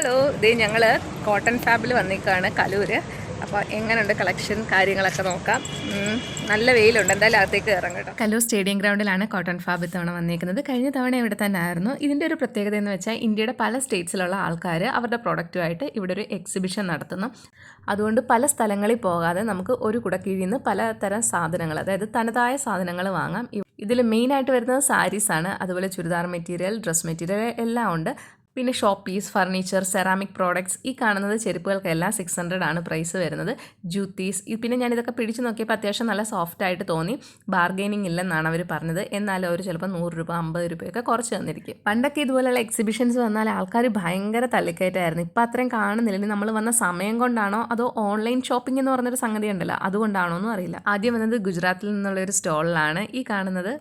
Hello, ഇത് ഞങ്ങൾ cotton ഫാബിൽ വന്നിക്കാണ് Kaloor. അപ്പോൾ എങ്ങനെയുണ്ട് കളക്ഷൻ കാര്യങ്ങളൊക്കെ നോക്കാം. നല്ല വെയിലുണ്ട്, എന്തായാലും അകത്തേക്ക് ഇറങ്ങും കേട്ടോ. കലൂർ സ്റ്റേഡിയം ഗ്രൗണ്ടിലാണ് കോട്ടൺ ഫാബ് ഇത്തവണ വന്നിരിക്കുന്നത്. കഴിഞ്ഞ തവണ ഇവിടെ തന്നെ ആയിരുന്നു. ഇതിൻ്റെ ഒരു പ്രത്യേകത എന്ന് വെച്ചാൽ ഇന്ത്യയുടെ പല സ്റ്റേറ്റ്സിലുള്ള ആൾക്കാർ അവരുടെ പ്രൊഡക്റ്റുമായിട്ട് ഇവിടെ ഒരു എക്സിബിഷൻ നടത്തുന്നു. അതുകൊണ്ട് പല സ്ഥലങ്ങളിൽ പോകാതെ നമുക്ക് ഒരു കുടക്കീഴിൽ നിന്ന് പലതരം സാധനങ്ങൾ, അതായത് തനതായ സാധനങ്ങൾ വാങ്ങാം. ഇതിൽ മെയിനായിട്ട് വരുന്നത് സാരീസാണ്. അതുപോലെ ചുരിദാർ മെറ്റീരിയൽ, ഡ്രസ് മെറ്റീരിയൽ എല്ലാം ഉണ്ട്. പിന്നെ showpiece, furniture, ceramic products. ഈ കാണുന്നത് ചെരുപ്പുകൾക്കെല്ലാം 600 ആണ് പ്രൈസ് വരുന്നത്. ജൂത്തീസ്. പിന്നെ ഞാനിതൊക്കെ പിടിച്ച് നോക്കിയപ്പോൾ അത്യാവശ്യം നല്ല സോഫ്റ്റ് ആയിട്ട് തോന്നി. ബാർഗെയിനിങ് ഇല്ലെന്നാണ് അവർ പറഞ്ഞത്. എന്നാലും അവർ ചിലപ്പോൾ 100 രൂപ 50 രൂപയൊക്കെ കുറച്ച് തന്നിരിക്കും. പണ്ടൊക്കെ ഇതുപോലെയുള്ള എക്സിബിഷൻസ് വന്നാൽ ആൾക്കാർ ഭയങ്കര തള്ളിക്കയറ്റായിരുന്നു. ഇപ്പം അത്രയും കാണുന്നില്ല. ഇനി നമ്മൾ വന്ന സമയം കൊണ്ടാണോ അതോ ഓൺലൈൻ ഷോപ്പിംഗ് എന്ന് പറഞ്ഞൊരു സംഗതി ഉണ്ടല്ലോ, അതുകൊണ്ടാണോ എന്നും അറിയില്ല. ആദ്യം വന്നത് ഗുജറാത്തിൽ നിന്നുള്ളൊരു സ്റ്റോളിലാണ്. ഈ കാണുന്നത്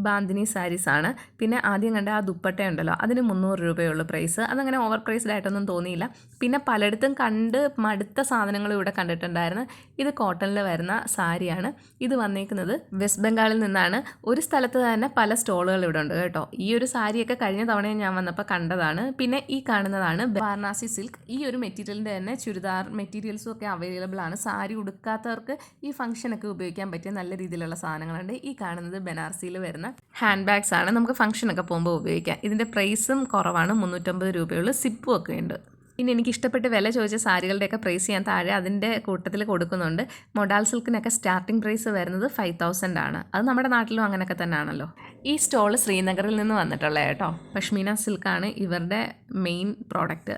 ബാന്തിനി സാരീസാണ്. പിന്നെ ആദ്യം കണ്ട ആ ദുപ്പട്ട ഉണ്ടല്ലോ, അതിന് 300 രൂപയുള്ളൂ പ്രൈസ്. അതങ്ങനെ ഓവർ പ്രൈസ്ഡ് ആയിട്ടൊന്നും തോന്നിയില്ല. പിന്നെ പലയിടത്തും കണ്ട് മടുത്ത സാധനങ്ങളും ഇവിടെ കണ്ടിട്ടുണ്ടായിരുന്നു. ഇത് കോട്ടണിൽ വരുന്ന സാരിയാണ്. ഇത് വന്നേക്കുന്നത് വെസ്റ്റ് ബംഗാളിൽ നിന്നാണ്. ഒരു സ്ഥലത്ത് തന്നെ പല സ്റ്റോളുകൾ ഇവിടെ ഉണ്ട് കേട്ടോ. ഈ ഒരു സാരിയൊക്കെ കഴിഞ്ഞ തവണ ഞാൻ വന്നപ്പോൾ കണ്ടതാണ്. പിന്നെ ഈ കാണുന്നതാണ് വാരണാസി സിൽക്ക്. ഈ ഒരു മെറ്റീരിയലിൻ്റെ തന്നെ ചുരിദാർ മെറ്റീരിയൽസും ഒക്കെ അവൈലബിൾ ആണ്. സാരി ഉടുക്കാത്തവർക്ക് ഈ ഫംഗ്ഷനൊക്കെ ഉപയോഗിക്കാൻ പറ്റിയ നല്ല രീതിയിലുള്ള സാധനങ്ങളുണ്ട്. ഈ കാണുന്നത് ബനാറസിയിൽ വരുന്ന ഹാൻഡ് ബാഗ്സ് ആണ്. നമുക്ക് ഫംഗ്ഷനൊക്കെ പോകുമ്പോൾ ഉപയോഗിക്കാം. ഇതിൻ്റെ പ്രൈസും കുറവാണ്, 350 രൂപയുള്ളൂ. സിപ്പും ഒക്കെ ഉണ്ട്. പിന്നെ എനിക്ക് ഇഷ്ടപ്പെട്ട് വില ചോദിച്ച സാരികളുടെയൊക്കെ പ്രൈസ് ഞാൻ താഴെ അതിൻ്റെ കൂട്ടത്തിൽ കൊടുക്കുന്നുണ്ട്. മൊഡാൽ സിൽക്കിനൊക്കെ സ്റ്റാർട്ടിംഗ് പ്രൈസ് വരുന്നത് 5000 ആണ്. അത് നമ്മുടെ നാട്ടിലും അങ്ങനെയൊക്കെ തന്നെ ആണല്ലോ. ഈ സ്റ്റോൾ ശ്രീനഗറിൽ നിന്ന് വന്നിട്ടുള്ള കേട്ടോ. പഷ്മീന സിൽക്കാണ് ഇവരുടെ മെയിൻ പ്രോഡക്റ്റ്.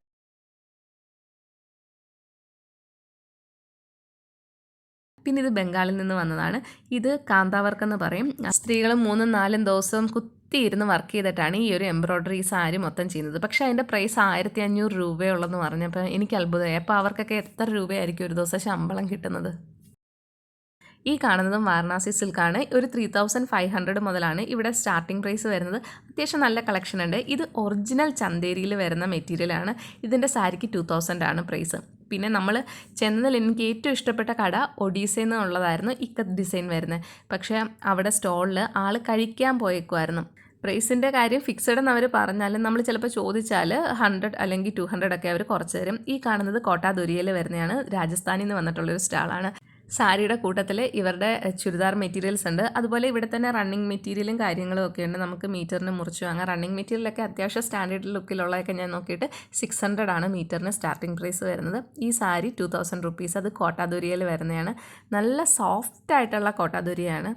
പിന്നെ ഇത് ബംഗാളിൽ നിന്ന് വന്നതാണ്. ഇത് കാന്താവർക്ക് എന്ന് പറയും. സ്ത്രീകൾ 3-4 ദിവസം കുത്തിയിരുന്ന് വർക്ക് ചെയ്തിട്ടാണ് ഈ ഒരു എംബ്രോയ്ഡറി സാരി മൊത്തം ചെയ്യുന്നത്. പക്ഷേ അതിൻ്റെ പ്രൈസ് 1500 രൂപയുള്ളതെന്ന് പറഞ്ഞപ്പോൾ എനിക്ക് അത്ഭുതമായി. അപ്പോൾ അവർക്കൊക്കെ എത്ര രൂപയായിരിക്കും ഒരു ദിവസം ശമ്പളം കിട്ടുന്നത്? ഈ കാണുന്നതും വാരണാസി സിൽക്കാണ്. ഒരു 3500 മുതലാണ് ഇവിടെ സ്റ്റാർട്ടിംഗ് പ്രൈസ് വരുന്നത്. അത്യാവശ്യം നല്ല കളക്ഷൻ ഉണ്ട്. ഇത് ഒറിജിനൽ ചന്തേരിയിൽ വരുന്ന മെറ്റീരിയലാണ്. ഇതിൻ്റെ സാരിക്ക് 2000 ആണ് പ്രൈസ്. പിന്നെ നമ്മൾ ചെന്നതിൽ എനിക്ക് ഏറ്റവും ഇഷ്ടപ്പെട്ട കട ഒഡീസയിൽ നിന്നുള്ളതായിരുന്നു. ഇക്കത്ത് ഡിസൈൻ വരുന്നത്. പക്ഷേ അവിടെ സ്റ്റോളിൽ ആൾ കഴിക്കാൻ പോയേക്കുമായിരുന്നു. പ്രൈസിൻ്റെ കാര്യം ഫിക്സഡ് എന്ന് അവർ പറഞ്ഞാലും നമ്മൾ ചിലപ്പോൾ ചോദിച്ചാൽ 100 അല്ലെങ്കിൽ 200 ഒക്കെ അവർ കുറച്ച് തരും. ഈ കാണുന്നത് കോട്ടാ ദുരിയയിൽ വരുന്നതാണ്. രാജസ്ഥാനിൽ നിന്ന് വന്നിട്ടുള്ളൊരു സ്റ്റാളാണ്. സാരിയുടെ കൂട്ടത്തിൽ ഇവരുടെ ചുരിദാർ മെറ്റീരിയൽസ് ഉണ്ട്. അതുപോലെ ഇവിടെ തന്നെ റണ്ണിങ് മെറ്റീരിയലും കാര്യങ്ങളും ഒക്കെ ഉണ്ട്. നമുക്ക് മീറ്ററിന് മുറിച്ച് വാങ്ങാം. റണ്ണിങ് മെറ്റീരിയലൊക്കെ അത്യാവശ്യം സ്റ്റാൻഡേർഡ് ലുക്കിലുള്ളതൊക്കെ ഞാൻ നോക്കിയിട്ട് 600 ആണ് മീറ്ററിന് സ്റ്റാർട്ടിംഗ് പ്രൈസ് വരുന്നത്. ഈ സാരി 2000 റുപ്പീസ്. അത് കോട്ടാദുരിയയിൽ വരുന്നതാണ്. നല്ല സോഫ്റ്റ് ആയിട്ടുള്ള കോട്ടാദുരിയാണ്.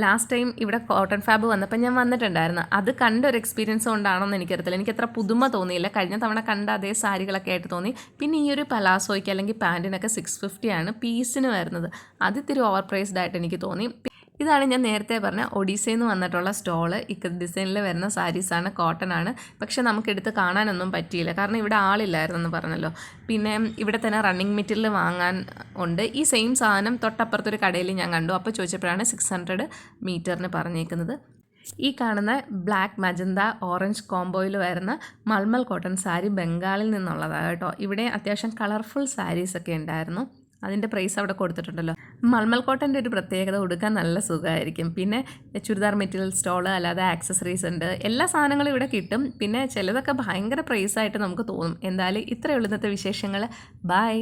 ലാസ്റ്റ് ടൈം ഇവിടെ കോട്ടൺ ഫാബ് വന്നപ്പോൾ ഞാൻ വന്നിട്ടുണ്ടായിരുന്നു. അത് കണ്ടൊരു എക്സ്പീരിയൻസ് കൊണ്ടാണോ എന്ന് എനിക്കറിയത്തില്ല. എനിക്കത്ര പുതുമ തോന്നിയില്ല. കഴിഞ്ഞ തവണ കണ്ട അതേ സാരികളൊക്കെ ആയിട്ട് തോന്നി. പിന്നെ ഈ ഒരു പലാസോയ്ക്ക് അല്ലെങ്കിൽ പാൻറ്റിനൊക്കെ 650 ആണ് പീസിന് വരുന്നത്. അത് ഇത്തിരി ഓവർ പ്രൈസ്ഡ് ആയിട്ട് എനിക്ക് തോന്നി. ഇതാണ് ഞാൻ നേരത്തെ പറഞ്ഞ ഒഡീസയിൽ നിന്ന് വന്നിട്ടുള്ള സ്റ്റോള്. ഇക്കത്ത് ഡിസൈനിൽ വരുന്ന സാരീസാണ്, കോട്ടൺ ആണ്. പക്ഷെ നമുക്കെടുത്ത് കാണാനൊന്നും പറ്റിയില്ല, കാരണം ഇവിടെ ആളില്ലായിരുന്നെന്ന് പറഞ്ഞല്ലോ. പിന്നെ ഇവിടെ തന്നെ റണ്ണിങ് മെറ്റീരിയൽ വാങ്ങാൻ ഉണ്ട്. ഈ സെയിം സാധനം തൊട്ടപ്പുറത്തൊരു കടയിൽ ഞാൻ കണ്ടു. അപ്പോൾ ചോദിച്ചപ്പോഴാണ് 600 മീറ്ററിന് പറഞ്ഞേക്കുന്നത്. ഈ കാണുന്ന ബ്ലാക്ക് മജന്ത ഓറഞ്ച് കോംബോയിൽ വരുന്ന മൾമൽ കോട്ടൺ സാരി ബംഗാളിൽ നിന്നുള്ളതാണ് കേട്ടോ. ഇവിടെ അത്യാവശ്യം കളർഫുൾ സാരീസൊക്കെ ഉണ്ടായിരുന്നു. അതിൻ്റെ പ്രൈസ് അവിടെ കൊടുത്തിട്ടുണ്ടല്ലോ. മൾമൽ കോട്ടൻ്റെ ഒരു പ്രത്യേകത, ഉടുക്കാൻ നല്ല സുഖമായിരിക്കും. പിന്നെ ചുരിദാർ മെറ്റീരിയൽ സ്റ്റോള്, അല്ലാതെ ആക്സസറീസ് ഉണ്ട്. എല്ലാ സാധനങ്ങളും ഇവിടെ കിട്ടും. പിന്നെ ചിലതൊക്കെ ഭയങ്കര പ്രൈസായിട്ട് നമുക്ക് തോന്നും. എന്തായാലും ഇത്രയേ ഉള്ളൂ ഇന്നത്തെ വിശേഷങ്ങൾ. ബൈ.